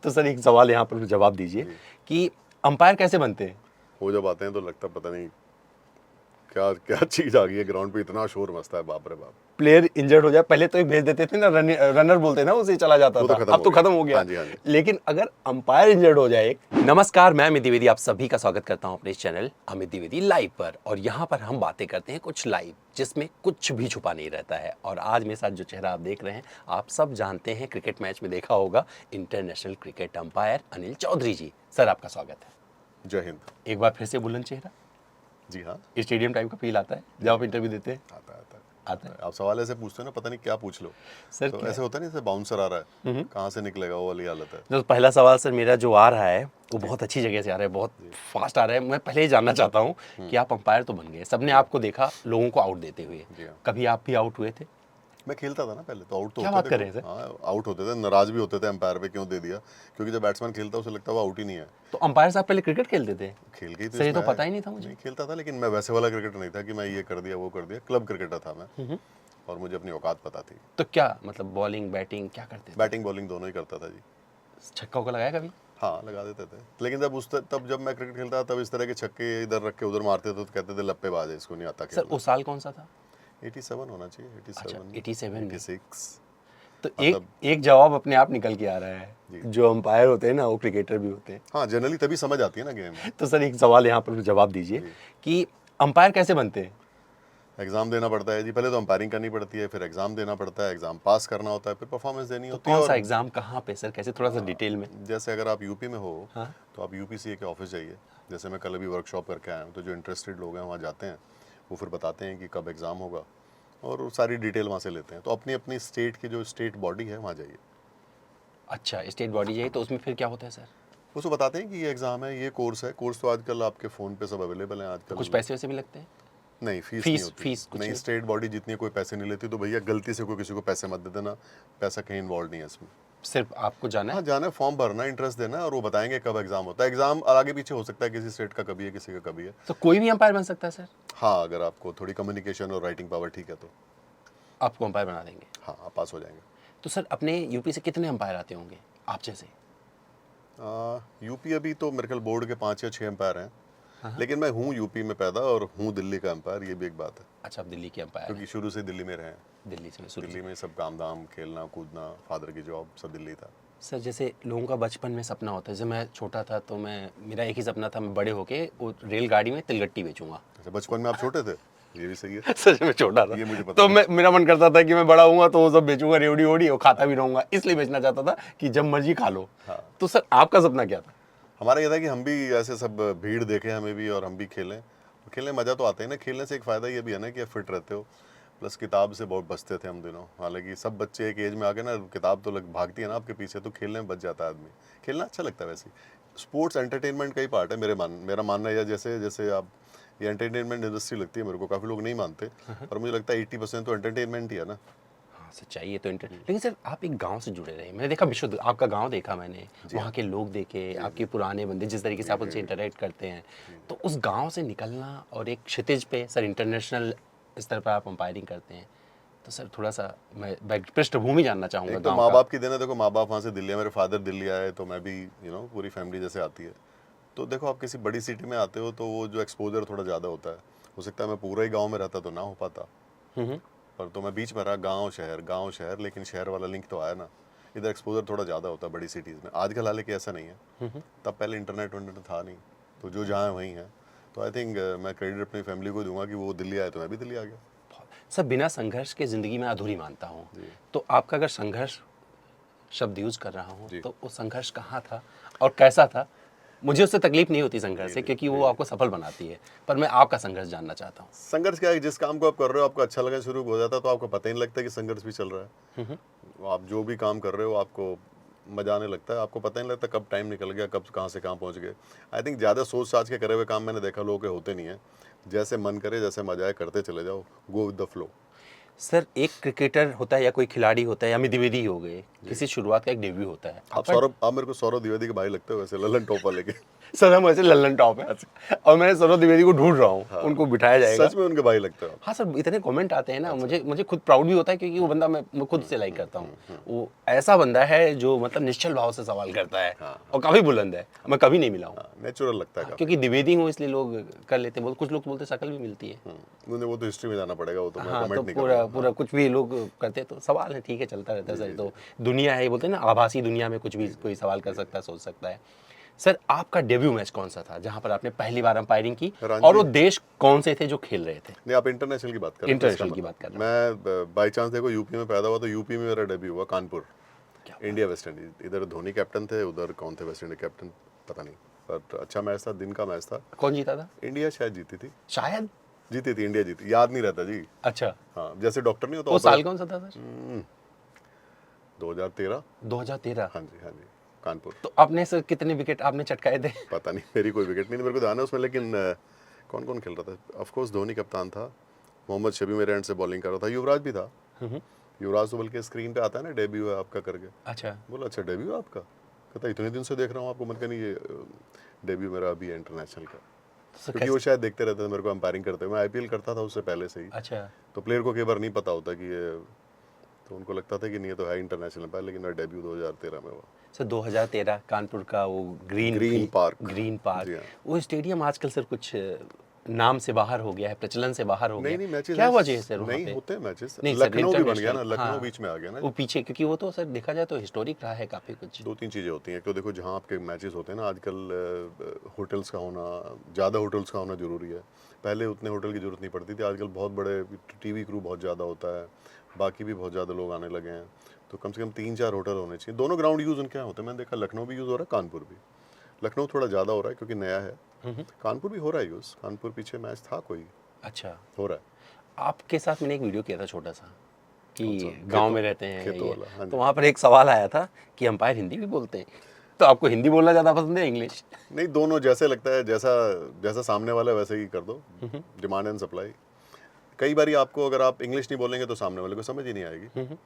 तो सर एक सवाल यहाँ पर जवाब दीजिए कि अंपायर कैसे बनते हैं? वो जब आते हैं तो लगता पता नहीं क्या क्या चीज आ गई है ग्राउंड पे, इतना शोर मचता है, बाप रे बाप। प्लेयर इंजर्ड हो जाए पहले तो एक भेज देते थे ना, रनर बोलते हैं ना, उसे चला जाता वो तो था। खत्म अब तो हो गया। खत्म हो गया। हाँ जी, हाँ जी। लेकिन अगर अंपायर इंजर्ड हो जाए। नमस्कार, मैं अमित द्विवेदी, आप सभी का स्वागत करता हूं अपने इस चैनल अमित द्विवेदी लाइव पर। और यहाँ पर हम बातें करते हैं कुछ लाइव, जिसमें कुछ भी छुपा नहीं रहता है। और आज मेरे साथ जो चेहरा आप देख रहे हैं, आप सब जानते हैं, क्रिकेट मैच में देखा होगा, international cricket umpire Anil Chaudhary ji. Sir आपका स्वागत है। जय हिंद। एक बार फिर से बुलंद चेहरा। जी हाँ, स्टेडियम टाइम का फील आता है जब आप इंटरव्यू देते हैं? आता है आता है। आता है। आप सवाल ऐसे पूछते हो ना, पता नहीं क्या पूछ लो। सर तो क्या ऐसे होता नहीं, जैसे बाउंसर आ रहा है, कहाँ से निकलेगा, वो वाली हालत है। जो पहला सवाल सर मेरा जो आ रहा है वो बहुत अच्छी जगह से आ रहा है, बहुत फास्ट आ रहा है। मैं पहले ही जानना चाहता हूँ कि आप अंपायर तो बन गए, सबने आपको देखा लोगों को आउट देते हुए, जी हाँ। कभी आप भी आउट हुए थे? मैं खेलता था ना पहले, तो आउट तो क्या होते बात थे। कर रहे हैं सर? हाँ, आउट होते थे, नाराज भी होते थे एम्पायर पे, क्यों दे दिया। क्योंकि जब बैट्समैन खेलता है उसे लगता है वो आउट ही नहीं है। तो अंपायर साहब पहले क्रिकेट खेलते थे? खेल के ही तो सर ये तो इसमें पता आया। ही नहीं था मुझे। नहीं खेलता था, लेकिन मैं वैसे वाला क्रिकेटर नहीं था कि मैं ये कर दिया वो कर दिया। क्लब क्रिकेटर था मैं, और मुझे अपनी औकात पता थी। तो क्या मतलब बॉलिंग बैटिंग क्या करते थे? बैटिंग बॉलिंग दोनों ही करता था जी। छक्का उक्का लगाया कभी? हाँ, लगा देते थे। लेकिन तब जब मैं क्रिकेट खेलता था, तब इस तरह के छक्के इधर रख के उधर मारते थे, तो कहते थे लप्पेबाज है, इसको नहीं आता सर खेलना। उस साल कौन सा था? 87 होना चाहिए, 87, 87 में। 86। तो मतलब एक जवाब अपने आप निकल के आ रहा है। जी। जो अंपायर होते हैं ना वो क्रिकेटर भी होते हैं। हाँ, जनरली तभी समझ आती है ना गेम। तो सर एक सवाल यहाँ पर जवाब दीजिए कि अंपायर कैसे बनते हैं? एग्जाम देना पड़ता है जी, पहले तो अंपायरिंग करनी पड़ती है, फिर एग्जाम देना पड़ता है, एग्जाम पास करना होता है, फिर परफॉर्मेंस देनी तो होती है। कौन सा और एग्जाम कहाँ पे सर, कैसे, थोड़ा सा डिटेल में? जैसे अगर आप यूपी में हो, हाँ। तो आप यूपीसीए के ऑफिस जाइए। जैसे मैं कल अभी वर्कशॉप करके आया हूँ, तो जो इंटरेस्टेड लोग हैं वहाँ जाते हैं, वो फिर बताते हैं कि कब एग्ज़ाम होगा, और वो सारी डिटेल वहाँ से लेते हैं। तो अपनी अपनी स्टेट की जो स्टेट बॉडी है वहाँ जाइए। अच्छा, स्टेट बॉडी जाइए तो उसमें फिर क्या होता है सर? वो तो बताते हैं कि ये एग्ज़ाम है, ये कोर्स है। कोर्स तो आजकल आपके फ़ोन पे सब अवेलेबल हैं आजकल। कुछ पैसे वैसे भी लगते हैं? नहीं, फीस नहीं फीस होती। फीस कुछ नहीं, नहीं? स्टेट बॉडी जितनी कोई पैसे नहीं लेती, तो भैया गलती से कोई किसी को पैसे मत दे देना। पैसा कहीं इन्वॉल्व नहीं है इसमें। सिर्फ आपको जाना हाँ, है? जाना है, फॉर्म भरना है, इंटरेस्ट देना है, और वो बताएंगे कब एग्ज़ाम होता है। एग्ज़ाम आगे पीछे हो सकता है, किसी स्टेट का कभी है, किसी का कभी है। तो कोई भी अंपायर बन सकता है सर? हाँ, अगर आपको थोड़ी कम्युनिकेशन और राइटिंग पावर ठीक है तो आपको अंपायर बना देंगे? हाँ, आप पास हो जाएंगे। तो सर अपने यूपी से कितने अंपायर आते होंगे आप जैसे? यूपी अभी तो मेरे ख्याल बोर्ड के 5 या 6 एम्पायर हैं। लेकिन मैं हूँ यूपी में पैदा और हूँ दिल्ली का एम्पायर, ये भी एक बात है। अच्छा, आप दिल्ली के अंपायर क्योंकि शुरू से दिल्ली में रहे हैं। हैं। दिल्ली से शुरू से। दिल्ली में सब काम धाम, खेलना कूदना, फादर की जॉब, सब दिल्ली था। सर जैसे लोगों का बचपन में सपना होता है, जब मैं छोटा था तो मेरा एक ही सपना था, मैं बड़े होके वो रेलगाड़ी में तिलगट्टी बेचूंगा। अच्छा, बचपन में आप छोटे थे, ये भी सही है। सच में छोटा था। ये मुझे पता तो नहीं। मेरा मन करता था कि मैं बड़ा हूँगा तो वो सब बेचूंगा, रेवड़ी वोड़ी, और खाता भी रहूंगा, इसलिए बेचना चाहता था कि जब मर्जी खा लो। हाँ। तो सर आपका सपना क्या था? हमारा ये था कि हम भी ऐसे सब भीड़ देखें हमें भी, और हम भी खेलें। खेलने में मज़ा तो आता है ना। खेलने से एक फ़ायदा ये भी है ना कि आप फिट रहते हो, प्लस किताब से बहुत बचते थे हम दिनों। हालांकि सब बच्चे एक एज में आ गए ना, किताब तो भागती है ना आपके पीछे, तो खेलने में बच जाता है आदमी। खेलना अच्छा लगता है वैसे। स्पोर्ट्स एंटरटेनमेंट का ही पार्ट है मेरा मानना है। जैसे जैसे आप ये एंटरटेनमेंट इंडस्ट्री लगती है मेरे को, काफ़ी लोग नहीं मानते, पर मुझे लगता है 80% तो एंटरटेनमेंट ही है ना। हाँ सच्चाई है तो लेकिन सर आप एक गांव से जुड़े रहे, मैंने देखा विशुद्ध आपका गांव देखा मैंने, वहाँ के लोग देखे, आपके पुराने बंदे, जिस तरीके से आप उनसे इंटरेक्ट करते हैं, तो उस गांव से निकलना और एक क्षितिज पे सर इंटरनेशनल स्तर पर आप अंपायरिंग करते हैं, तो सर थोड़ा सा मैं पृष्ठभूमि जानना चाहूँगा एक तो गाँव माँ का। बाप की देना। देखो, माँ बाप वहाँ से दिल्ली है, मेरे फादर दिल्ली आए, तो मैं भी पूरी फैमिली जैसे आती है। तो देखो, आप किसी बड़ी सिटी में आते हो तो वो जो एक्सपोजर थोड़ा ज़्यादा होता है। हो सकता है मैं पूरा ही गांव में रहता तो ना हो पाता, पर तो मैं बीच में रहा, गांव शहर, लेकिन शहर वाला लिंक तो आया ना। इधर एक्सपोजर थोड़ा ज़्यादा होता है बड़ी सिटीज़ में। आजकल हालांकि ऐसा नहीं है, तब पहले इंटरनेट था नहीं, तो जो जहाँ है वहीं है। तो आई थिंक मैं क्रेडिट अपनी फैमिली को दूंगा कि वो दिल्ली आए तो मैं भी दिल्ली आ गया। सर बिना संघर्ष के ज़िंदगी में अधूरी मानता हूँ, तो आपका अगर संघर्ष शब्द यूज़ कर रहा हूँ तो वो संघर्ष कहाँ था और कैसा था? मुझे उससे तकलीफ नहीं होती संघर्ष से, क्योंकि वो आपको सफल बनाती है, पर मैं आपका संघर्ष जानना चाहता हूँ। संघर्ष क्या है, जिस काम को आप कर रहे हो आपको अच्छा लगना शुरू हो जाता है, तो आपको पता ही नहीं लगता कि संघर्ष भी चल रहा है। आप जो भी काम कर रहे हो आपको मजा आने लगता है, आपको पता ही नहीं लगता कब टाइम निकल गया, कब कहाँ से कहाँ पहुँच गए। आई थिंक ज़्यादा सोच साच के करे हुए काम मैंने देखा लोगों के होते नहीं है। जैसे मन करे, जैसे मजा आए करते चले जाओ, go with the flow. Sir एक क्रिकेटर होता है या कोई खिलाड़ी होता है या द्विवेदी हो गए, किसी शुरुआत का एक डेब्यू होता है। आप मेरे को सौरभ द्विवेदी के भाई लगते हो वैसे, ललन टॉप वाले के। सर हम ऐसे लल्लन टॉप है और मैं सौरभ द्विवेदी को ढूंढ रहा हूँ, उनको बिठाया जाएगा। सच में उनके भाई लगते हो आप। हाँ सर, इतने कमेंट आते हैं ना, मुझे खुद प्राउड भी होता है क्योंकि वो बंदा मैं खुद से लाइक करता हूँ। वो ऐसा बंदा है जो मतलब निश्चल भाव से सवाल करता है और काफी बुलंद है, मैं कभी नहीं मिला हूँ। नेचुरल लगता है काफी। क्योंकि द्विवेदी हूँ इसलिए लोग कर लेते हैं, कुछ लोग बोलते शक्ल भी मिलती है। मुझे वो तो हिस्ट्री में जाना पड़ेगा, वो तो मैं हाँ, तो कमेंट नहीं पूरा करूंगा। पूरा कुछ भी लोग करते हैं तो सवाल है, ठीक है, चलता रहता है सर। तो दुनिया है, ये बोलते हैं ना आभासी दुनिया में कुछ भी कोई सवाल कर सकता है, सोच सकता है। सर आपका डेब्यू मैच कौन सा था जहां पर आपने पहली बार अंपायरिंग की, रणजी। और वो देश कौन से थे जो खेल रहे थे? नहीं, आप इंटरनेशनल की बात कर रहे हो। इंटरनेशनल की बात कर रहा मैं बाई चांस देखो यूपी में पैदा हुआ, तो यूपी में मेरा डेब्यू हुआ कानपुर, क्या इंडिया वेस्ट इंडीज। इधर धोनी कैप्टन थे, उधर कौन थे वेस्ट इंडीज कैप्टन पता नहीं, पर अच्छा मैच था, दिन का मैच था। कौन जीता था? इंडिया शायद जीती थी, शायद जीती थी, इंडिया जीती, याद नहीं रहता जी। अच्छा, हाँ, जैसे डॉक्टर नहीं होता वो साल कौन सा था सर? 2013। 2013। हाँ जी कानपुर। तो आपने सर कितने विकेट आपने चटकाए थे? पता नहीं, मेरी कोई विकेट नहीं, मेरे को ध्यान है उसमें, लेकिन कौन कौन खेल रहा था? ऑफ कोर्स धोनी कप्तान था, मोहम्मद शमी मेरे एंड से बॉलिंग कर रहा था, युवराज भी था। युवराज तो बल्कि स्क्रीन पे आता है ना, डेब्यू है आपका करके। अच्छा, बोला अच्छा डेब्यू है आपका? कहता इतने दिन से देख रहा हूँ आपको, मतलब नहीं, ये डेब्यू मेरा अभी है इंटरनेशनल का। तो क्योंकि वो शायद देखते रहते थे मेरे को अंपायरिंग करते हुए, मैं आईपीएल करता था उससे पहले से ही। अच्छा, तो प्लेयर को कई बार नहीं पता होता कि ये, तो उनको लगता था कि नहीं ये तो है इंटरनेशनल अंपायर, लेकिन मेरा डेब्यू 2013 में हुआ। सर 2013 कानपुर का वो ग्रीन पार्क। ग्रीन जी पार्क, हाँ। वो स्टेडियम आजकल सर कुछ नाम से बाहर हो गया है, प्रचलन से बाहर हो नहीं गया। नहीं, मैचेस क्या वजह है सर वहाँ नहीं पे? होते मैचेस। नहीं सर, लखनऊ भी बन गया ना, इंटरनेशनल, लखनऊ हाँ, बीच में आ गया ना। वो पीछे, क्योंकि वो तो सर देखा जाए तो हिस्टोरिक रहा है काफी कुछ। दो तीन चीज़ें होती हैं, एक तो देखो जहाँ आपके मैचेस होते हैं ना, आजकल होटल्स का होना, ज़्यादा होटल्स का होना ज़रूरी है। पहले उतने होटल की ज़रूरत नहीं पड़ती थी, आजकल बहुत बड़े टीवी क्रू बहुत ज़्यादा होता है, बाकी भी बहुत ज़्यादा लोग आने लगे हैं, तो कम से कम 3-4 होटल होने चाहिए। दोनों ग्राउंड यूज़ उनके यहाँ होते हैं, मैंने देखा लखनऊ भी यूज़ हो रहा है, कानपुर भी। लखनऊ थोड़ा ज़्यादा हो रहा है क्योंकि नया है, कानपुर भी हो रहा है यूज़। कानपुर पीछे मैच था कोई, अच्छा, हो रहा है। आपके साथ मैंने एक वीडियो किया था छोटा सा कि कौन सा? गांव में रहते हैं खेतों ये, वाला, हाँ जी। तो वहाँ पर एक सवाल आया था कि अंपायर हिंदी भी बोलते हैं, तो आपको हिंदी बोलना ज़्यादा पसंद है इंग्लिश? नहीं, दोनों जैसे लगता है, जैसा जैसा सामने वाला है वैसे ही कर दो, डिमांड एंड सप्लाई। कई बार आपको अगर आप इंग्लिश नहीं बोलेंगे तो सामने वाले को समझ ही नहीं आएगी,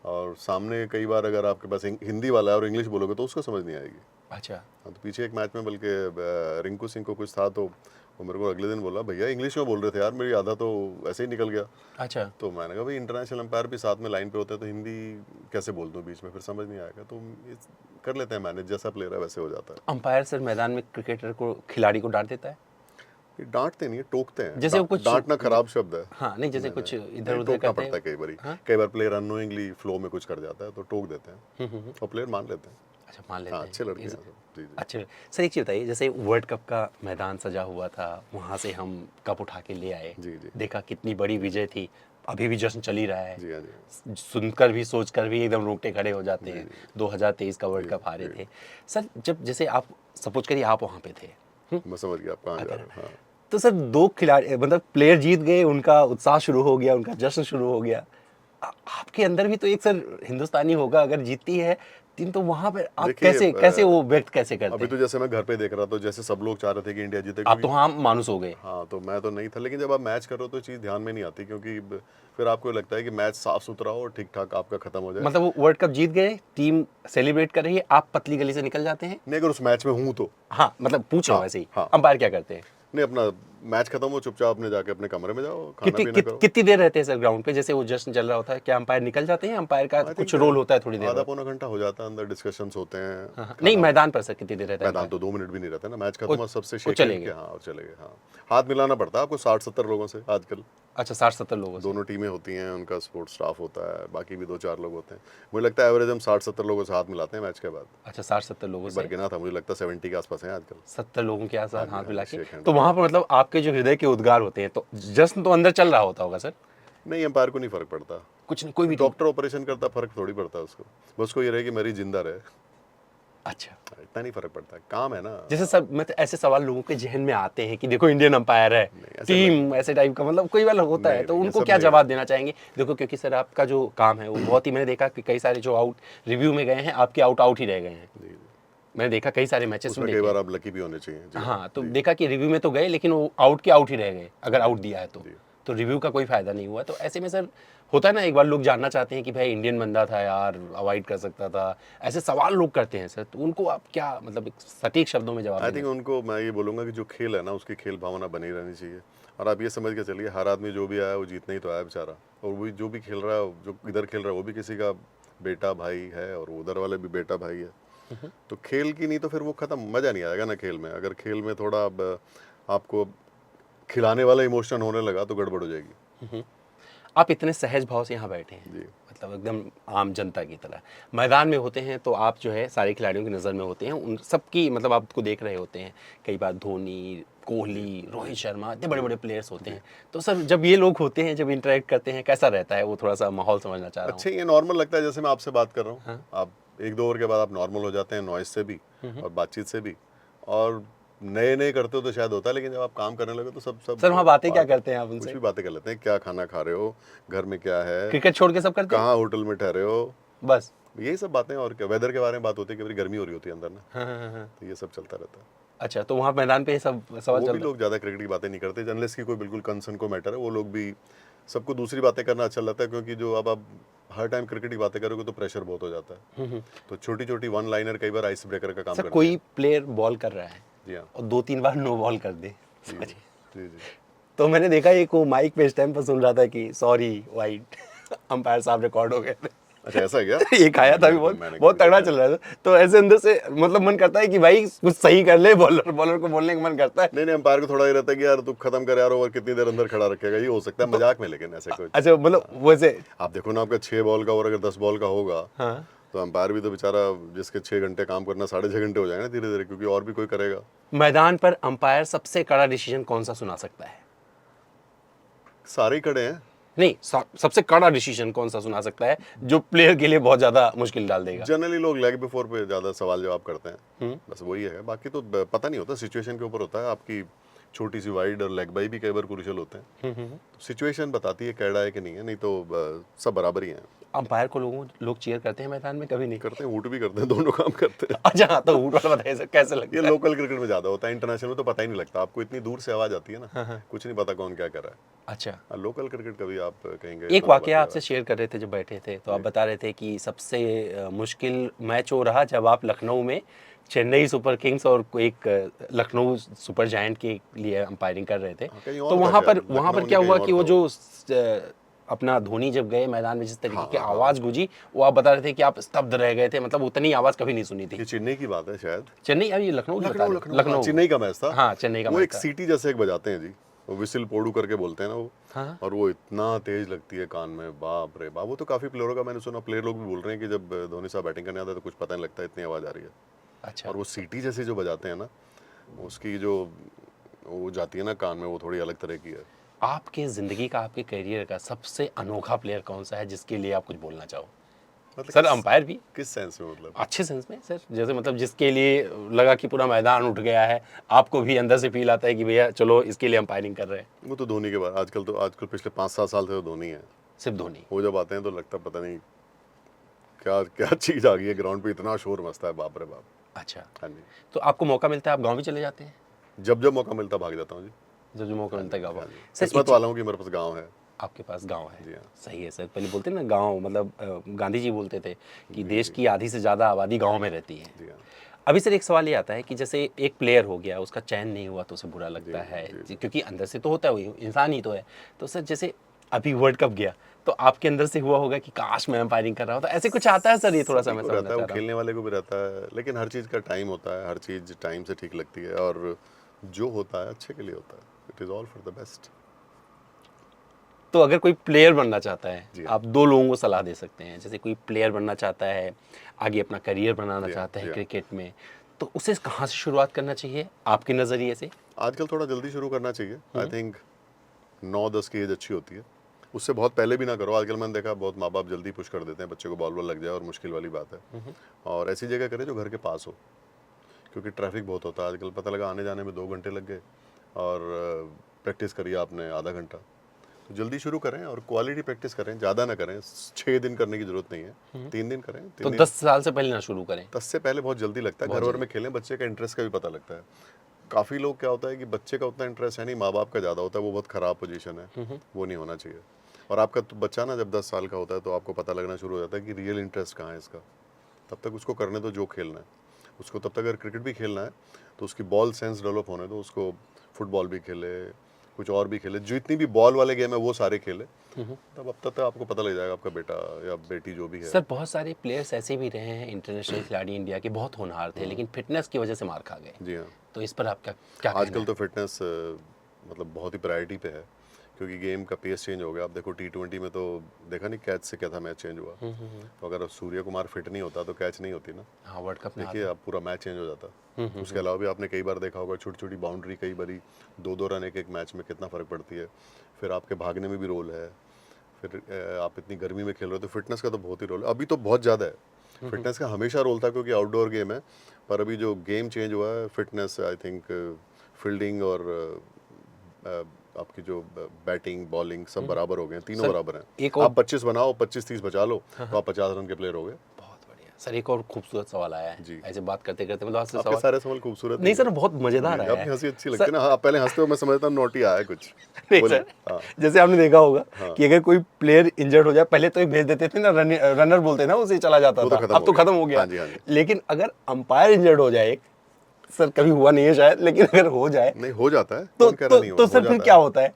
और सामने कई बार अगर आपके पास हिंदी वाला है और इंग्लिश बोलोगे तो उसको समझ नहीं आएगी। अच्छा, हाँ, तो पीछे एक मैच में बल्कि रिंकू सिंह को कुछ था, तो वो मेरे को अगले दिन बोला भैया इंग्लिश में बोल रहे थे यार, मेरी आधा तो ऐसे ही निकल गया। अच्छा, तो मैंने कहा भाई इंटरनेशनल अंपायर भी साथ में लाइन पे होते हैं, तो हिंदी कैसे बोल दूँ बीच में, फिर समझ नहीं आएगा। तो कर लेते हैं मैनेज, जैसा प्लेयर है वैसे हो जाता है। अंपायर सर मैदान में क्रिकेटर को, खिलाड़ी को डांट देता है? ये डांटते नहीं है, टोकते हैं। जैसे वो कुछ डांटना खराब शब्द है। हाँ, नहीं जैसे कुछ इधर नहीं, उधर टोकना करते पड़ता है हैं। कई बार प्लेयर अननोइंगली फ्लो में कुछ कर जाता है तो टोक देते हैं, और प्लेयर मान लेते हैं। अच्छा, मान लेते हाँ, हैं। अच्छे लड़के हैं सब। जी जी। अच्छा सर, एक चीज़ बताइए, जैसे वर्ल्ड कप का मैदान सजा हुआ था, वहाँ से हम कप उठा के ले आए, जी जी देखा कितनी बड़ी विजय थी, अभी भी जश्न चल ही रहा है, जी। हाँ जी। सुनकर भी सोचकर भी एकदम रोंगटे खड़े हो जाते हैं। 2023 का वर्ल्ड कप हारे थे सर, जब जैसे आप सपोज करिए आप वहाँ पे थे, मैं समझ गया आप कहाँ जा रहे हो। हाँ। तो सर दो खिलाड़ी मतलब प्लेयर जीत गए, उनका उत्साह शुरू हो गया, उनका जश्न शुरू हो गया, आपके अंदर भी तो एक सर हिंदुस्तानी होगा, अगर जीतती है टीम तो वहां पे आप देखिए, कैसे कैसे वो व्यक्त कैसे करते अभी हैं? तो जैसे मैं घर पे देख रहा था, जैसे सब लोग चाह रहे थे कि इंडिया जीते, आप तो हाँ मानुस हो गए। हाँ, तो मैं तो नहीं था, लेकिन जब आप मैच करो तो चीज़ ध्यान में नहीं आती, क्योंकि फिर आपको लगता है कि मैच साफ सुथरा हो और ठीक ठाक आपका खत्म हो जाए। मतलब वो वर्ल्ड कप जीत गए, टीम सेलिब्रेट कर रही है, आप पतली गली से निकल जाते हैं? नहीं, अगर उस मैच में हूँ तो। हाँ मतलब पूछ रहा हूँ हाँ, ऐसे ही, हाँ। अंपायर क्या करते हैं? नहीं, अपना मैच खत्म हो चुपचाप अपने जाके अपने कमरे में जाओ, खाना पीना करो। कितनी देर रहते हैं सर ग्राउंड पे, जैसे वो जश्न चल रहा होता है, क्या अंपायर निकल जाते हैं? अंपायर का I कुछ think रोल होता है थोड़ी देर आधा बाद? पौना घंटा हो जाता है, अंदर डिस्कशंस होते हैं। हाँ, नहीं मैदान पर सर कितनी देर रहता है? मैदान तो 2 मिनट भी नहीं रहता ना, मैच खत्म हुआ सबसे शेक चले हैंड गए। के, हाँ, और चले गए। हाँ, हाथ मिलाना पड़ता है आपको 60-70 लोगों से आजकल। अच्छा, 60-70 लोगों से? दोनों टीमें होती हैं, उनका सपोर्ट स्टाफ होता है, बाकी भी 2-4 लोग होते हैं। मुझे लगता है एवरेज हम 60-70 लोगों से हाथ मिलाते हैं मैच के बाद। अच्छा, 60-70 लोगों पर से? गिना था, मुझे लगता है 70 के आसपास हैं आजकल। 70 लोगों के आसपास हाथ मिला के, शेक हैंड। तो वहां पर मतलब आपके जो हृदय के उद्गार होते हैं, तो जश्न तो अंदर चल रहा होता होगा सर? नहीं, एम्पायर को नहीं फर्क पड़ता, कुछ नहीं, कोई भी डॉक्टर ऑपरेशन करता, फर्क थोड़ी पड़ता है उसको। बस उसको ये रहे कि मरीज जिंदा रहे, अच्छा, इतना नहीं फर्क पड़ता, काम है ना। जैसे सब मतलब ऐसे सवाल लोगों के जहन में आते हैं कि देखो इंडियन अंपायर है, ऐसे टीम ऐसे टाइप का, मतलब कोई वाला होता है, नहीं, तो नहीं, ये उनको सब क्या नहीं जवाब देना चाहेंगे? देखो क्योंकि सर आपका जो काम है वो बहुत ही, मैंने देखा कि कई सारे जो आउट रिव्यू में गए हैं आपके आउट ही रह गए हैं। जी, जी। मैंने देखा कई सारे मैचेस में उसमें कई देखे। बार आप लकी भी होने चाहिए। जी। हाँ, तो देखा कि रिव्यू में तो गए लेकिन वो आउट ही रह गए, अगर आउट दिया है तो तो रिव्यू का कोई फायदा नहीं हुआ। तो ऐसे में सर होता है ना, एक बार लोग जानना चाहते हैं कि भाई इंडियन बंदा था यार, अवॉइड कर सकता था, ऐसे सवाल लोग करते हैं सर, तो उनको आप क्या मतलब एक सटीक शब्दों में जवाब आई देंगे? थिंक उनको मैं ये बोलूँगा कि जो खेल है ना उसकी खेल भावना बनी रहनी चाहिए। और आप ये समझ के चलिए हर आदमी जो भी आया वो जीतने ही तो आया बेचारा, और वो जो भी खेल रहा है, जो इधर खेल रहा है वो भी किसी का बेटा भाई है और उधर वाले भी बेटा भाई है। तो खेल की नहीं तो फिर वो खत्म, मज़ा नहीं आएगा ना खेल में। अगर खेल में थोड़ा अब आपको खिलाने वाला इमोशन होने लगा तो गड़बड़ हो जाएगी। आप इतने सहज भाव से यहाँ बैठे हैं, जी। मतलब एकदम आम जनता की तरह मैदान में होते हैं, तो आप जो है सारे खिलाड़ियों की नज़र में होते हैं, उन सबकी मतलब आपको देख रहे होते हैं। कई बार धोनी, कोहली, रोहित शर्मा, इतने बड़े बड़े प्लेयर्स होते हैं। तो सर जब ये लोग होते हैं, जब इंटरेक्ट करते हैं, कैसा रहता है वो, थोड़ा सा माहौल समझना चाह रहा हूँ। अच्छा, ये नॉर्मल लगता है जैसे मैं आपसे बात कर रहा हूँ। हाँ। आप 1-2 ओवर के बाद आप नॉर्मल हो जाते हैं, नॉइस से भी और बातचीत से भी। और नए नए करते हो तो शायद होता है, लेकिन जब आप काम करने लगे तो सब सब सर वहाँ बातें क्या बात है। करते हैं आप कुछ उनसे? भी बातें कर लेते हैं, क्या खाना खा रहे हो, घर में क्या है, क्रिकेट छोड़ के सब करते हैं? कहाँ होटल में ठहरे हो, बस। यही सब बातें। और क्या, वेदर के बारे में बात होती है कि भाई गर्मी हो रही होती है अंदर ना, हाँ हाँ हाँ। तो ये सब चलता रहता है। अच्छा, तो वहाँ मैदान पे ये सब सवाल वो चल भी रहा लोग ज़्यादा क्रिकेट की बातें नहीं करते, अनलेस की कोई बिल्कुल कंसर्न को मैटर है। वो लोग भी, सबको दूसरी बातें करना अच्छा लगता है, क्योंकि जो अब आप हर टाइम क्रिकेट की बातें करोगे तो प्रेशर बहुत हो जाता है। तो छोटी छोटी वन लाइनर कई बार आइस ब्रेकर का काम सर करती कोई है। प्लेयर बॉल कर रहा है जी हाँ। और 2-3 बार नो बॉल कर दे, जी समझिए। जी जी। तो मैंने देखा एक वो माइक पे इस टाइम पर सुन रहा था कि सॉरी वाइट, अंपायर साहब रिकॉर्ड हो गए थे। अच्छा, ऐसा है क्या? एक आया था अभी, मैंने बहुत कभी तगड़ा देखा चल रहा था। तो ऐसे अंदर से मतलब मन करता है कि भाई कुछ सही कर ले, बॉलर बॉलर को बोलने का मन करता है। नहीं नहीं, अंपायर को थोड़ा ये रहता है कि यार तू खत्म कर यार, ओवर कितनी देर अंदर खड़ा रखेगा, ये हो सकता है मजाक में, लेकिन ऐसे कुछ। अच्छा, मतलब वैसे। आप देखो ना, आपका 6 बॉल का ओवर अगर 10 बॉल का होगा, हाँ। तो अंपायर भी तो बेचारा, जिसके 6 घंटे काम करना 6.5 घंटे हो जाएंगे ना धीरे धीरे, क्योंकि और भी कोई करेगा। मैदान पर अंपायर सबसे कड़ा डिसीजन कौन सा सुना सकता है? सारे ही खड़े हैं। नहीं, सबसे कड़ा डिसीजन कौन सा सुना सकता है जो प्लेयर के लिए बहुत ज्यादा मुश्किल डाल देगा? जनरली लोग लेग बिफोर पे ज़्यादा सवाल जवाब करते हैं, बस वही है। बाकी तो पता नहीं होता, सिचुएशन के ऊपर होता है। आपकी छोटी सी वाइड और लेग बाई भी कई बार क्रूशियल होते हैं। तो सिचुएशन बताती है कैडा है कि नहीं है, नहीं तो सब बराबर ही हैं। अंपायर को लोग चीयर करते हैं मैदान में? कभी नहीं। करते हैं, ऊट भी करते हैं, दोनों काम करते हैं। अच्छा हाँ, तो ऊट वाला बताइए सर, कैसे ये लगता है? लोकल क्रिकेट में ज़्यादा होता है, इंटरनेशनल में तो पता ही नहीं लगता। आपको इतनी दूर से आवाज़ आती है ना, कुछ नहीं पता कौन क्या कर रहा है। अच्छा, लोकल क्रिकेट कभी आप कहेंगे एक इलाहाबाद वाकया वगैरह। आपसे शेयर कर रहे थे जब बैठे थे, तो आप बता रहे थे कि सबसे मुश्किल मैच हो रहा जब आप लखनऊ में चेन्नई सुपर किंग्स और एक लखनऊ सुपर जायंट के लिए अंपायरिंग कर रहे थे। कहीं और तो था वहाँ पर शायद, वहाँ पर लखनऊ क्या नहीं, हुआ कहीं कि और वो था जो अपना धोनी जब गए मैदान में, जिस तरीके की हाँ। आवाज़ गूंजी, वो आप बता रहे थे कि आप स्तब्ध रह गए थे, मतलब उतनी आवाज़ कभी नहीं सुनी थी। ये चेन्नई की बात है शायद। चेन्नई, अब ये लखनऊ की बता रहे हैं। लखनऊ चेन्नई का मैच था। हाँ, चेन्नई का वो मैच एक था। सीटी जैसे एक बजाते हैं जी, वो विसिल पोड़ू करके बोलते हैं ना वो। हाँ। और वो इतना तेज लगती है कान में, बाप रे बाप। वो तो काफी प्लेयरों का मैंने सुना, प्लेयर लोग भी बोल रहे हैं कि जब धोनी साहब बैटिंग करने आते हैं तो कुछ पता नहीं लगता, इतनी आवाज आ रही है। अच्छा। और वो सीटी जैसे जो बजाते हैं ना, उसकी जो वो जाती है ना कान में, वो थोड़ी अलग तरह की है। आपके ज़िंदगी का, आपके करियर का सबसे अनोखा प्लेयर कौन सा है जिसके लिए आप कुछ बोलना चाहो? मतलब सर अंपायर भी किस सेंस में? मतलब अच्छे सेंस में सर, जैसे मतलब जिसके लिए लगा कि पूरा मैदान उठ गया है, आपको भी अंदर से फील आता है कि भैया चलो इसके लिए अंपायरिंग कर रहे हैं। वो तो धोनी के बाद, आजकल पिछले 5-7 साल से तो धोनी है। सिर्फ धोनी? वो जब आते हैं तो लगता पता नहीं क्या क्या चीज आ गई है, ग्राउंड पे इतना शोर मचता है, बाप रे बाप। अच्छा, हाँ जी। तो आपको मौका मिलता है आप गाँव भी चले जाते हैं? जब जब मौका मिलता भाग जाता हूँ जी। जब जो मौका मिलता है गाँव। सर किस्मत वाला हूँ कि मेरे पास गाँव है। आपके पास गांव है? जी हाँ। सही है सर। पहले बोलते ना गांव, मतलब गांधी जी बोलते थे कि देश की आधी से ज़्यादा आबादी गांव में रहती है। जी हाँ। अभी सर एक सवाल ये आता है कि जैसे एक प्लेयर हो गया, उसका चयन नहीं हुआ तो उसे बुरा लगता है, क्योंकि अंदर से तो होता है, वही इंसान ही तो है। तो सर जैसे अभी वर्ल्ड कप गया, तो आपके अंदर से हुआ होगा कि काश मैं अंपायरिंग कर रहा हूँ, तो ऐसे कुछ आता है सर? ये थोड़ा सा मैं सबको समझना रहता है, चाह वो रहा हूँ। खेलने वाले को भी रहता है, लेकिन हर चीज़ का टाइम होता है, हर चीज़ टाइम से ठीक लगती है, और जो होता है अच्छे के लिए होता है। It is all for the best. तो अगर कोई प्लेयर बनना चाहता है, जी। आप दो लोगों को सलाह दे सकते हैं। जैसे कोई प्लेयर बनना चाहता है, आगे अपना करियर बनाना जी, चाहता है जी। क्रिकेट में, तो उसे कहाँ से शुरुआत करना चाहिए आपके नज़रिए से? आजकल थोड़ा जल्दी शुरू करना चाहिए। आई थिंक 9-10 की एज अच्छी होती है, उससे बहुत पहले भी ना करो। आजकल मैंने देखा बहुत माँ बाप जल्दी पुश कर देते हैं, बच्चे को बॉल वॉल लग जाए और मुश्किल वाली बात है। और ऐसी जगह करें जो घर के पास हो, क्योंकि ट्रैफिक बहुत होता है आजकल। पता लगा आने जाने में 2 घंटे लग गए, और प्रैक्टिस करिए आपने आधा घंटा। तो जल्दी शुरू करें और क्वालिटी प्रैक्टिस करें, ज़्यादा ना करें। 6 दिन करने की जरूरत नहीं है, 3 दिन करें। तो 10 साल से पहले ना शुरू करें? 10 से पहले बहुत जल्दी लगता है। घर वर में खेलें, बच्चे का इंटरेस्ट का भी पता लगता है। काफ़ी लोग क्या होता है कि बच्चे का उतना इंटरेस्ट है नहीं, माँ बाप का ज़्यादा होता है, वो बहुत ख़राब पोजीशन है, वो नहीं होना चाहिए। और आपका तो बच्चा ना जब 10 साल का होता है तो आपको पता लगना शुरू हो जाता है कि रियल इंटरेस्ट कहाँ है इसका। तब तक उसको करने दो जो खेलना है उसको। तब तक अगर क्रिकेट भी खेलना है तो उसकी बॉल सेंस डेवलप होने दो उसको, फुटबॉल भी खेले, कुछ और भी खेले, जितनी भी बॉल वाले गेम है वो सारे खेले, तब अब तक आपको पता लग जाएगा आपका बेटा या बेटी जो भी है। सर बहुत सारे प्लेयर्स ऐसे भी रहे हैं इंटरनेशनल खिलाड़ी इंडिया के, बहुत होनहार थे लेकिन फिटनेस की वजह से मार खा गए। जी हाँ, तो इस पर आपका क्या कहना आजकल है? तो फिटनेस मतलब बहुत ही प्रायोरिटी पे है, क्योंकि गेम का पेस चेंज हो गया। आप देखो T20 में तो देखा नहीं कैच से क्या था मैच चेंज हुआ। तो अगर सूर्य कुमार फिट नहीं होता तो कैच नहीं होती ना। हाँ, वर्ल्ड कप में देखिए आते आप पूरा मैच चेंज हो जाता। उसके अलावा भी आपने कई बार देखा होगा छोटी छोटी बाउंड्री, कई बारी 2-2 रन एक एक मैच में कितना फ़र्क पड़ती है। फिर आपके भागने में भी रोल है, फिर आप इतनी गर्मी में खेल रहे हो तो फिटनेस का तो बहुत ही रोल है। अभी तो बहुत ज़्यादा है, फिटनेस का हमेशा रोल था क्योंकि आउटडोर गेम है, पर अभी जो गेम चेंज हुआ है फिटनेस, आई थिंक फील्डिंग और आपकी जो बैटिंग बॉलिंग सब बराबर हो गए हैं, तीनों सर, बराबर हैं। एक और आप 25 बनाओ, 25-30 बचा लो तो आप 50 रन के प्लेयर हो गए। बहुत बढ़िया सर, एक और खूबसूरत सवाल आया है जी। ऐसे बात करते करते, मतलब आपसे आपके सवाल सारे सवाल खूबसूरत नहीं सर, बहुत मजेदार जी, आया आपकी है। हंसी अच्छी लगती सर, है ना। आप पहले हंसते हो, मैं समझता हूँ नोटी आया है कुछ। नहीं बोलिए। सर, हाँ जैसे आपने देखा होगा हाँ। कि अगर कोई प्लेयर इंजर्ड हो जाए, पहले तो ये भेज देते थे ना, रनर बोलते ना, उसे चला जाता वो तो था, खत्म अब हो तो गया। खत्म हो गया। हाँ जी, हाँ जी। लेकिन अगर अंपायर इंजर्ड हो जाए, सर कभी हुआ नहीं है शायद, लेकिन अगर हो जाए नहीं हो जाता है, तो कौन कह रहा नहीं तो हो सर फिर जाता क्या है। होता है?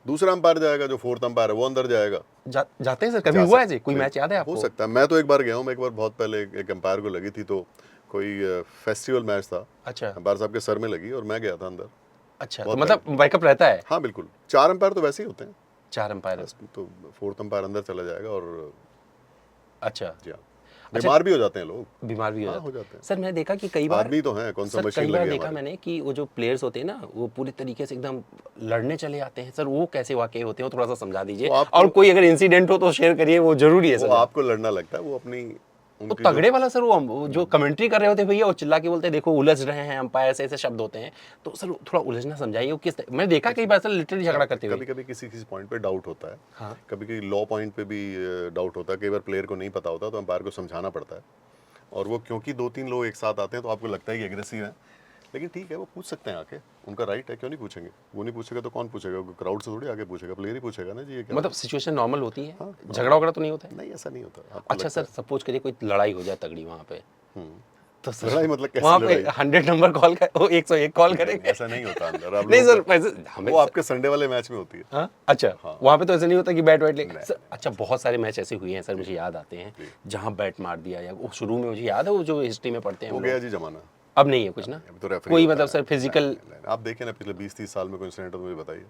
दूसरा अंपायर जाएगा, जो फोर्थ अंपायर है वो अंदर जाएगा। जाते हैं सर, कभी जा हुआ है सकते जी? कोई मैच याद है हो आपको? सकता है। मैं तो एक बार गया हूँ, मैं एक बार बहुत पहले एक अंपायर को लगी थी, तो कोई फेस्टिवल मैच था, अच्छा अंपायर साहब के सर में लगी और मैं गया था अंदर अच्छा, तो बहुत मतलब पहले। बैकअप रहता है? हाँ बिल्कुल, 4 अंपायर तो वैसे ही होते हैं। 4 अंपायर? बस तो फोर्थ अंपायर अंदर चला जाएगा और अच्छा जी हाँ, अच्छा, बीमार भी हो जाते हैं लोग। बीमार भी हो हाँ जाते हो हैं। जाते हैं, सर मैंने देखा कि कई बार, आदमी तो हैं, कौन सा सर मशीन कई बार लगी है देखा हमारे। मैंने कि वो जो प्लेयर्स होते हैं ना, वो पूरी तरीके से एकदम लड़ने चले जाते हैं। सर वो कैसे वाकई होते हैं, वो थोड़ा सा समझा दीजिए। वो आपको- और कोई अगर इंसिडेंट हो तो शेयर करिए, वो जरूरी है वो सर। आपको लड़ना लगता है, वो अपनी वो उनकी जो तगड़े वाला सर, वो जो कमेंट्री कर रहे होते हैं भैया, वो चिल्ला के बोलते हैं देखो उलझ रहे हैं अंपायर, ऐसे ऐसे शब्द होते हैं। तो सर थोड़ा उलझना समझाइए, वो किस मैंने देखा कई बार सर लिटरली झगड़ा करते हुए। कभी कभी किसी किसी पॉइंट पे डाउट होता है, हाँ कभी कभी लॉ पॉइंट पे भी डाउट होता है। कई बार प्लेयर को नहीं पता होता तो अंपायर को समझाना पड़ता है, और वो क्योंकि 2-3 लोग एक साथ आते हैं तो आपको लगता है कि एग्रेसिव है, लेकिन ठीक है वो पूछ सकते हैं आके, उनका राइट है, क्यों नहीं पूछेंगे। वो नहीं पूछेगा तो कौन पूछेगा, क्राउड से थोड़ी आके पूछेगा, प्लेयर ही पूछेगा ना जी ये क्या मतलब सिचुएशन नॉर्मल होती है, हाँ, झगड़ा वगड़ा तो नहीं होता है? नहीं ऐसा नहीं होता आपको अच्छा लगता सर, सपोज करिए कोई लड़ाई हो जाए तगड़ी वहाँ पे, है। तो सर लड़ाई मतलब कैसी वहाँ पे लड़ाई? 100 नंबर कॉल कर, वो 101 कॉल करेंगे? ऐसा नहीं होता अंदर। आप नहीं लोगों सर, का- वैसे हमें वो आपके संडे वाले मैच में होती है। हाँ अच्छा, हाँ। वहाँ पे तो ऐसा नहीं होता कि बैट वैट ले नहीं, सर। अच्छा, बहुत सारे मैच ऐसे हुए हैं सर, मुझे याद आते हैं जहाँ बैट मार दिया, या वो शुरू में मुझे याद है, वो जो हिस्ट्री में पढ़ते हैं वो हम गया लोग। जी जमाना। अब नहीं है कुछ ना, अभी तो रेफरी कोई होता मतलब है। Sir physical? नहीं, आप देखिए ना पिछले 20-30 साल में कोई इंसिडेंट तो मुझे बताइए।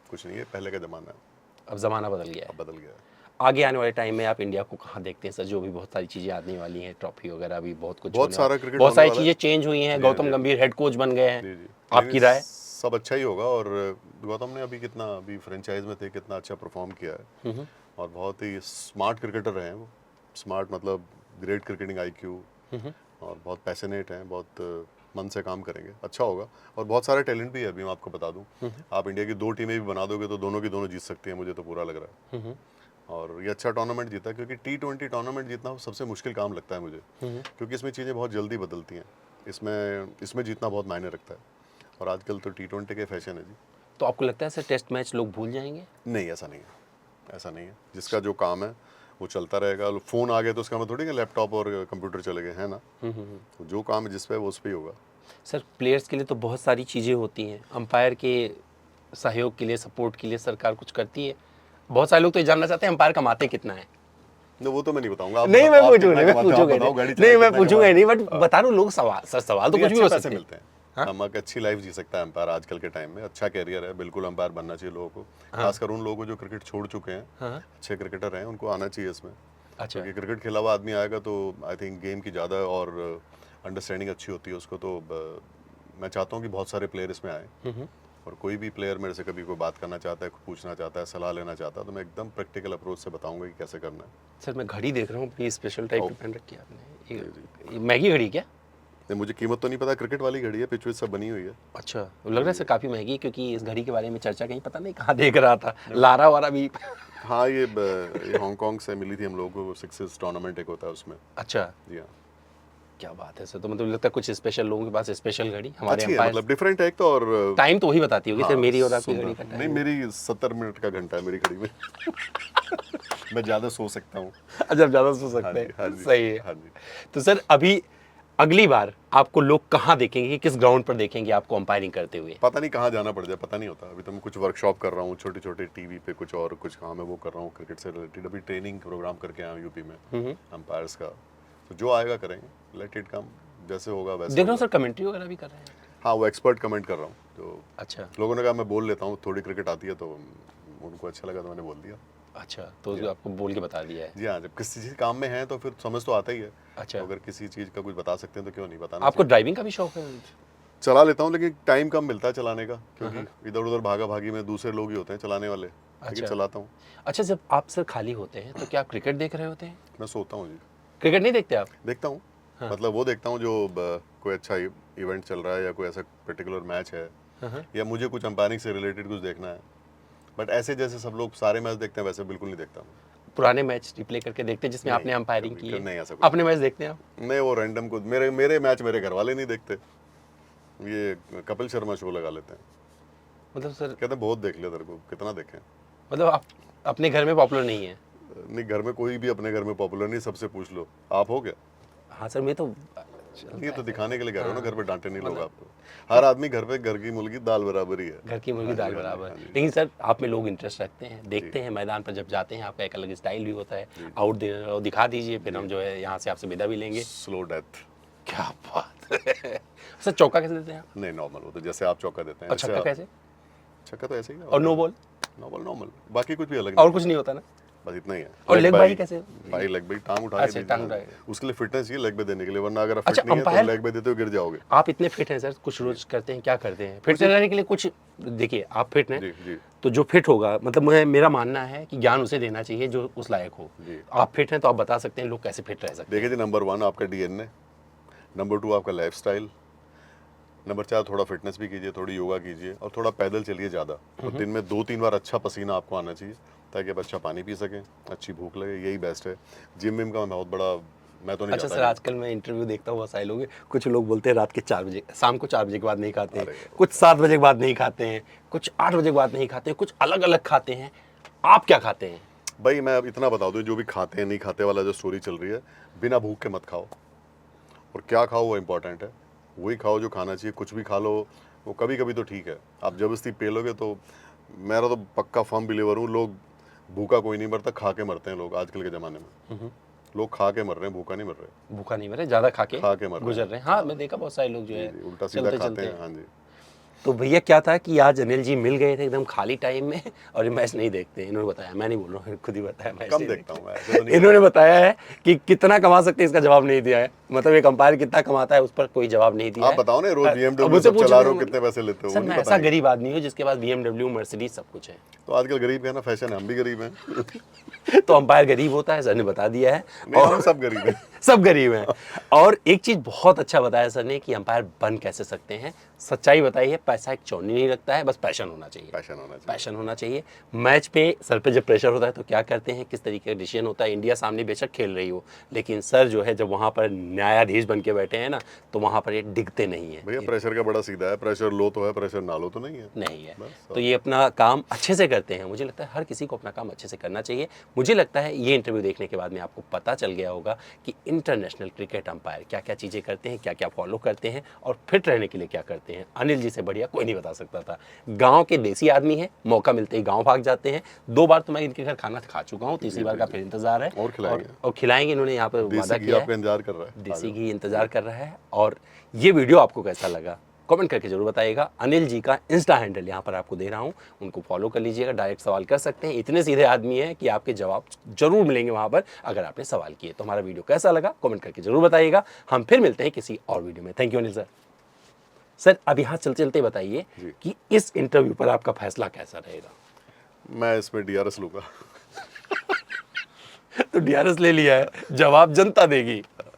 कुछ नहीं है, पहले का जमाना है, अब जमाना बदल गया है। अब बदल गया है। आगे आने वाले टाइम में आप इंडिया को कहाँ देखते हैं सर? जो भी बहुत सारी चीजें आने वाली हैं, ट्रॉफी वगैरह भी बहुत कुछ बहुत होने सारा वाला- क्रिकेट बहुत होने सारी वाला है। चीजें चेंज हुई हैं। जी, गौतम जी। गंभीर हेड कोच बन गए हैं, जी जी, आपकी नहीं, राय? सब अच्छा ही होगा। और गौतम ने अभी कितना, अभी फ्रेंचाइज में थे, कितना अच्छा परफॉर्म किया है, और बहुत ही स्मार्ट क्रिकेटर रहे हैं वो। स्मार्ट मतलब ग्रेट क्रिकेटिंग IQ, और बहुत पैशनेट हैं, बहुत मन से काम करेंगे, अच्छा होगा। और बहुत सारे टैलेंट भी है, अभी मैं आपको बता दूं, आप इंडिया की 2 टीमें भी बना दोगे तो दोनों की दोनों जीत सकती हैं, मुझे तो पूरा लग रहा है। और ये अच्छा टूर्नामेंट जीता, क्योंकि T20 टूर्नामेंट जीतना सबसे मुश्किल काम लगता है मुझे, क्योंकि इसमें चीज़ें बहुत जल्दी बदलती हैं। इसमें जीतना बहुत मायने रखता है, और आजकल तो T20 के फैशन है जी। तो आपको लगता है सर टेस्ट मैच लोग भूल जाएंगे? नहीं ऐसा नहीं है, ऐसा नहीं है। जिसका जो काम है वो चलता रहेगा। फ़ोन आ गया तो उसका मतलब थोड़ी कि लैपटॉप और कंप्यूटर चले गए, है ना। तो जो काम है जिस पे, वो उस पे ही होगा। सर प्लेयर्स के लिए तो बहुत सारी चीज़ें होती हैं, अंपायर के सहयोग के लिए, सपोर्ट के लिए सरकार कुछ करती है? बहुत सारे लोग तो ये जानना चाहते हैं अंपायर कमाते कितना है। नहीं वो तो मैं नहीं बताऊंगा। आप नहीं मैं आप पूछूंगा कितना नहीं, मैं कमाते हो, आप पूछूंगा बताओ, नहीं, गाड़ी चला नहीं के मैं कितना पूछूंगा कमाते नहीं, हो। बट बता रहा हूँ लोग सवाल, सर सवाल तो नहीं, कुछ भी अच्छे हो पैसे सकते हैं। मिलते हैं। हम एक अच्छी लाइफ जी सकता है अंपायर आजकल के टाइम में, अच्छा कैरियर है, बिल्कुल अंपायर बनना चाहिए लोगों को। खासकर उन लोगों को जो क्रिकेट छोड़ चुके हैं, हाँ अच्छे क्रिकेटर हैं, उनको आना चाहिए इसमें। अच्छा, क्योंकि क्रिकेट खेला हुआ आदमी आएगा तो आई थिंक गेम की ज़्यादा और अंडरस्टैंडिंग अच्छी होती है उसको। तो मैं चाहता हूँ कि बहुत सारे प्लेयर इसमें आए, और कोई भी प्लेयर मेरे से कभी कोई बात करना चाहता है, पूछना चाहता है, सलाह लेना चाहता है, तो मैं एकदम प्रैक्टिकल अप्रोच से बताऊंगा कि कैसे करना है। सर मैं घड़ी देख रहा हूँ, बड़ी स्पेशल टाइप की पहन रखी है आपने, ये महंगी घड़ी क्या? नहीं मुझे कीमत तो नहीं पता, क्रिकेट वाली घड़ी है, पिच विच सब बनी हुई है। अच्छा, लग रहा है सर काफ़ी महंगी, क्योंकि इस घड़ी के बारे में चर्चा कहीं पता नहीं कहाँ देख रहा था, लारा वारा भी। हाँ ये हांगकांग से मिली थी हम लोगों को, 6 टूर्नामेंट एक होता है उसमें। अच्छा, जी हाँ। क्या बात है सर, तो मतलब लगता है कुछ स्पेशल लोगों के पास स्पेशल घड़ी, हमारे अच्छी है, एम्पायर मतलब डिफरेंट है एक तो, और टाइम तो वही बताती होगी सर, हाँ, मेरी और आपकी सुंदर। घड़ी का नहीं, टाइम। मेरी 70 मिनट का घंटा है मेरी घड़ी में। मैं ज्यादा सो सकता हूँ। अच्छा, आप ज़्यादा सो हाँ सकते जी, हाँ हैं, जी, सही है। हाँ जी। तो सर अभी अगली बार आपको लोग कहाँ देखेंगे, किस ग्राउंड पर देखेंगे आपको अंपायरिंग करते हुए? पता नहीं कहाँ जाना पड़ जाए, पता नहीं होता। अभी तो मैं कुछ वर्कशॉप कर रहा हूँ छोटे छोटे टीवी पे, कुछ और कुछ काम है वो कर रहा हूँ क्रिकेट से रिलेटेड। अभी ट्रेनिंग प्रोग्राम करके आया हूँ यूपी में अंपायर्स का, तो जो आएगा करेंगे, लेट इट कम, जैसे होगा वैसे देख रहा हूँ होगा। सर, कमेंट्री वगैरह भी कर रहे हैं। हाँ, वो एक्सपर्ट कमेंट कर रहा हूँ, तो अच्छा लोगों ने कहा मैं बोल लेता हूँ, थोड़ी क्रिकेट आती है, तो उनको अच्छा लगा तो मैंने बोल दिया। अच्छा, तो उसको आपको बोल के बता दिया है। जी हाँ, जब किसी चीज़ काम में है तो फिर समझ तो आता ही है। अच्छा, तो अगर किसी चीज़ का कुछ बता सकते हैं तो क्यों नहीं बताना आपको चाहिए। ड्राइविंग का भी शौक है? चला लेता हूँ, लेकिन टाइम कम मिलता है चलाने का, क्योंकि इधर उधर भागा भागी में दूसरे लोग ही होते हैं चलाने वाले, लेकिन अच्छा चलाता हूँ। अच्छा, जब आप सर खाली होते हैं तो क्या आप क्रिकेट देख रहे होते हैं? मैं सोता हूँ जी। क्रिकेट नहीं देखते आप? देखता हूँ, हाँ। मतलब वो देखता हूँ जो कोई अच्छा इवेंट चल रहा है या कोई ऐसा पर्टिकुलर मैच है, हाँ। या मुझे कुछ अंपायरिंग से रिलेटेड कुछ देखना है। बट ऐसे जैसे सब लोग सारे मैच देखते हैं वैसे बिल्कुल नहीं देखता हूँ। पुराने मैच रिप्ले करके देखते हैं जिसमें नहीं, आपने अंपायरिंग कभी की है? नहीं, ऐसा कुछ अपने मैच देखते हैं आप? नहीं, वो रैंडम को मेरे मेरे मैच मेरे घर वाले नहीं देखते। ये कपिल शर्मा शो लगा लेते हैं, मतलब सर, कहते हैं बहुत देख लिया तेरे को, कितना देखें। मतलब आप अपने घर में पॉपुलर नहीं है? नहीं, घर में कोई भी अपने घर में पॉपुलर नहीं, सबसे पूछ लो आप हो क्या। हाँ सर, मैं तो ये तो दिखाने के लिए कह रहे हो ना, घर पे डांटे नहीं लोग मतलब आपको। हर आदमी घर पे घर की मुर्गी दाल बराबर ही है। घर की मुर्गी हाँ दाल जी, हाँ जी, बराबर। हाँ जी। लेकिन सर आप में लोग इंटरेस्ट रखते हैं, देखते हैं मैदान पर जब जाते हैं, आपका एक अलग स्टाइल भी होता है। आउट दिखा दीजिए, फिर हम जो है यहाँ से आपसे विदा भी लेंगे। Slow death. क्या बात है। सर चौका कैसे देते हैं आप? नहीं, नॉर्मल, वो तो जैसे आप चौका देते हैं और जैसे छक्का आप। कैसे? छक्का तो ऐसे ही है, और नो बॉल? नॉर्मल नॉर्मल, बाकी कुछ भी अलग और नहीं कुछ नहीं होता ना? है, बस इतना ही है। और लेग बाई कैसे? भाई लेग बाई टांग उठा अच्छा, के टांग दीजिए उठा ना। के। उसके लिए फिटनेस चाहिए लेग पे देने के लिए, वरना अगर अच्छा, फिट नहीं है तो अंपायर लेग पे देते हुए गिर जाओगे। आप इतने फिट हैं सर, कुछ रोज करते हैं, क्या करते हैं फिट रहने के लिए? कुछ देखिए, आप फिट हैं जी जी तो जो फिट होगा, मतलब मेरा मानना है कि ज्ञान उसे देना चाहिए जो उस लायक हो। जी। आप फिट हैं तो आप बता सकते हैं लोग कैसे फिट रह सकते हैं। देखिए जी, नंबर 1 आपका डीएनए, नंबर 2 आपका लाइफ स्टाइल, नंबर 4 थोड़ा फिटनेस भी कीजिए, थोड़ी योगा कीजिए, और थोड़ा पैदल चलिए ज़्यादा। और दिन में 2-3 बार अच्छा पसीना आपको आना चाहिए, ताकि आप अच्छा पानी पी सकें, अच्छी भूख लगे, यही बेस्ट है। जिम विम का मैं बहुत बड़ा, मैं तो नहीं अच्छा जाता सर, जिम। आजकल मैं इंटरव्यू देखता हूँ, बहुत सारे लोग, कुछ लोग बोलते हैं रात के 4 बजे, शाम को 4 बजे के बाद नहीं खाते हैं, अरे कुछ 7 बजे के बाद नहीं खाते हैं, कुछ 8 बजे के बाद नहीं खाते हैं, कुछ अलग अलग खाते हैं। आप क्या खाते हैं? भाई मैं अब इतना बता दूं, जो भी खाते हैं नहीं खाते वाला जो स्टोरी चल रही है, बिना भूख के मत खाओ, और क्या खाओ वो इम्पोर्टेंट है। वही खाओ जो खाना चाहिए, कुछ भी खा लो, वो कभी कभी तो ठीक है। आप जबरदस्ती पेलोगे तो, मेरा तो पक्का फर्म बिलीवर हूँ, लोग भूखा कोई नहीं मरता, खा के मरते हैं लोग आजकल के ज़माने में। लोग खा के मर रहे हैं, भूखा नहीं मर रहे। भूखा नहीं मरे, ज्यादा खा खा के मर रहे गुजर हैं। रहे हैं। हाँ, मैं देखा बहुत सारे लोग जो जी है जी, उल्टा सीधा चलते खाते चलते। हैं। हाँ जी। तो भैया क्या था कि आज अनिल जी मिल गए थे एकदम खाली टाइम में, और ये मैच नहीं देखते, इन्होंने बताया, मैं नहीं बोल रहा हूँ, खुद ही बताया मैच कम नहीं देखता देखते। हूँ मैं, ऐसे तो नहीं। इन्होंने बताया है कि कितना कमा सकते हैं, इसका जवाब नहीं दिया है। मतलब एक अंपायर कितना कमाता है उस पर कोई जवाब नहीं दिया आप है। बताओ ना, रोज अब BMW मुझसे सब पूछ चला रहे रहे हो, हैं, कितने पैसे लेते हो, सर वो मैं नहीं ऐसा बताएंगे। गरीब आदमी हूँ जिसके पास BMW मर्सिडीज सब कुछ है। तो आजकल गरीब है ना, फैशन है, हम भी गरीब हैं। तो अंपायर गरीब होता है, सर ने बता दिया है। नहीं, हम सब गरीब हैं। सब गरीब हैं। और एक चीज बहुत अच्छा बताया सर ने कि अंपायर बन कैसे सकते हैं। सच्चाई बताई है, पैसा एक चौनी नहीं रखता है, बस पैशन होना चाहिए। पैशन होना चाहिए। पैशन होना चाहिए। मैच पे सर पे जब प्रेशर होता है तो क्या करते हैं, किस तरीके का डिसीजन होता है। इंडिया सामने बेशक खेल रही हो, लेकिन सर जो है जब वहाँ पर न्यायाधीश बन के बैठे हैं ना, तो वहाँ पर ये डिगते नहीं है। भैया प्रेशर का बड़ा सीधा है, प्रेशर लो तो है, प्रेशर ना लो तो नहीं है। नहीं है। बस, तो ये अपना काम अच्छे से करते हैं। मुझे लगता है हर किसी को अपना काम अच्छे से करना चाहिए। मुझे लगता है ये इंटरव्यू देखने के बाद में आपको पता चल गया होगा कि इंटरनेशनल क्रिकेट अंपायर क्या क्या चीज़ें करते हैं, क्या क्या फॉलो करते हैं, और फिट रहने के लिए क्या करते हैं। अनिल जी से बढ़िया कोई नहीं बता सकता था। गाँव के देसी आदमी हैं, मौका मिलते ही गाँव भाग जाते हैं। 2 बार तो मैं इनके घर खाना खा चुका हूँ, तीसरी बार का फिर इंतजार है। और खिलाएंगे। और खिलाएंगे, इन्होंने यहाँ पर वादा देसी घी किया आपका है। इंतजार कर रहा है। देसी घी इंतजार कर रहा है। और ये वीडियो आपको कैसा लगा कमेंट करके जरूर बताइएगा। अनिल जी का इंस्टा हैंडल यहाँ पर आपको दे रहा हूँ, उनको फॉलो कर लीजिएगा। डायरेक्ट सवाल कर सकते हैं, इतने सीधे आदमी हैं कि आपके जवाब जरूर मिलेंगे वहाँ पर अगर आपने सवाल किए। तो हमारा वीडियो कैसा लगा कमेंट करके जरूर बताइएगा। हम फिर मिलते हैं किसी और वीडियो में। Thank you Anil sir. Sir अब यहाँ चलते चलते बताइए कि इस इंटरव्यू पर आपका फैसला कैसा रहेगा। मैं इसमें DRS लूंगा। तो DRS ले लिया है, जवाब जनता देगी।